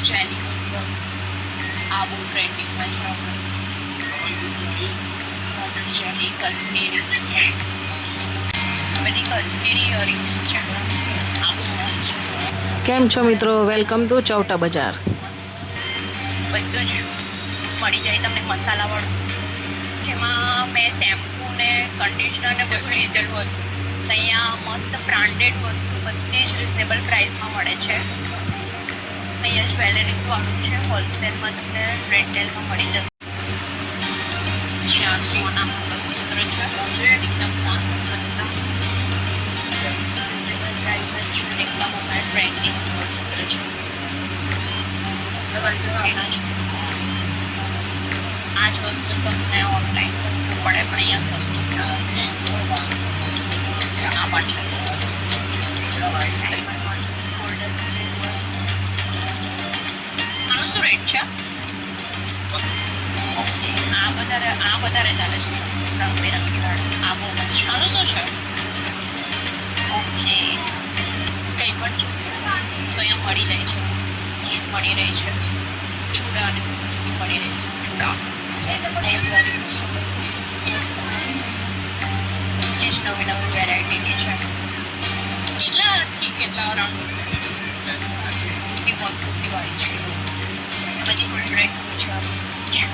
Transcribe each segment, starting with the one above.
Jelly girls આ બહુ ટ્રેન્ડિંગમાં છે મોડર્ન જેલી કાશ્મીરી બધી કાશ્મીરી ઇયરિંગ્સ છે આ બહુ મસ્ત છે. કેમ છો મિત્રો? વેલકમ ટુ ચૌટા બજાર. બધું જ મળી જાય તમને મસાલાવાળું, જેમાં મેં શેમ્પૂ ને કન્ડિશનર ને બધું લીધેલું હતું. તો અહીંયા મસ્ત બ્રાન્ડેડ વસ્તુ બધી જ રિઝનેબલ પ્રાઇસમાં મળે છે. અહીંયા જ્વેલરીઝ વાળું છે, હોલસેલમાં તમને રેન્ટેલમાં મળી જશે. જ્યાં સોનાનું મંગળસૂત્ર છે એકદમ સાસુ કરતા રિઝનેબલ પ્રાઇસ જ છે, એકદમ અમારે ટ્રેન્ડિંગ મંગળસૂત્ર છે. આ જ વસ્તુ તમને ઓનલાઈન કરવું પડે પણ અહીંયા સસ્તું છે. આ પાછળ ગોલ્ડન સિલ્વર આનું શું રેટ છે? ઓકે આ વધારે ચાલે છે રંગબેરંગી વાળું. આ બહુ મસ્ત છે. આનું શું છે? ઓકે કંઈ પણ તો અહીંયા મળી જાય છે, મળી રહી છે. ચૂડા અને બધું મળી રહી છે. ચૂડા જે જ નવી નવી વેરાયટીની છે. કેટલા અરાઉન્ડ એ મોટુંવાળી છે. બધી 100 છે.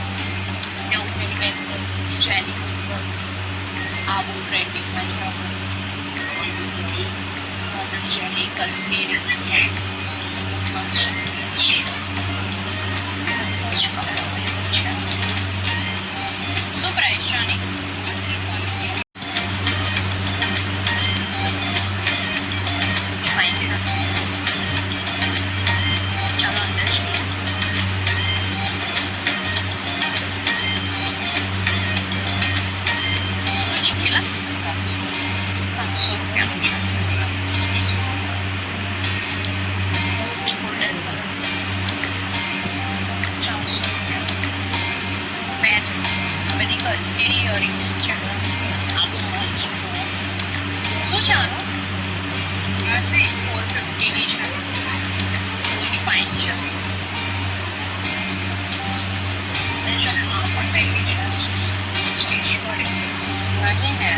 નવું મેડિકલ જેલી ગર્લ્સ આ બહુ ટ્રેન્ડિંગમાં છે મોડર્ન જેલી કાશ્મીરી મસ્ત છે. શું પ્રાઇસ છે આની? ચાલો અંદર જઈએ. શું છે કેટલા? 500 રૂપિયાનું છે. ગોલ્ડન કલર 400 રૂપિયા. પેન બધી કાશ્મીરી ઇયરિંગ્સ છે. આ બહુ મસ્ત છે. શું છે આનું? 450ની છે. બહુ જ ફાઇન છે. આ પણ પહેલી છે. સ્ટેશનરી ગમી ને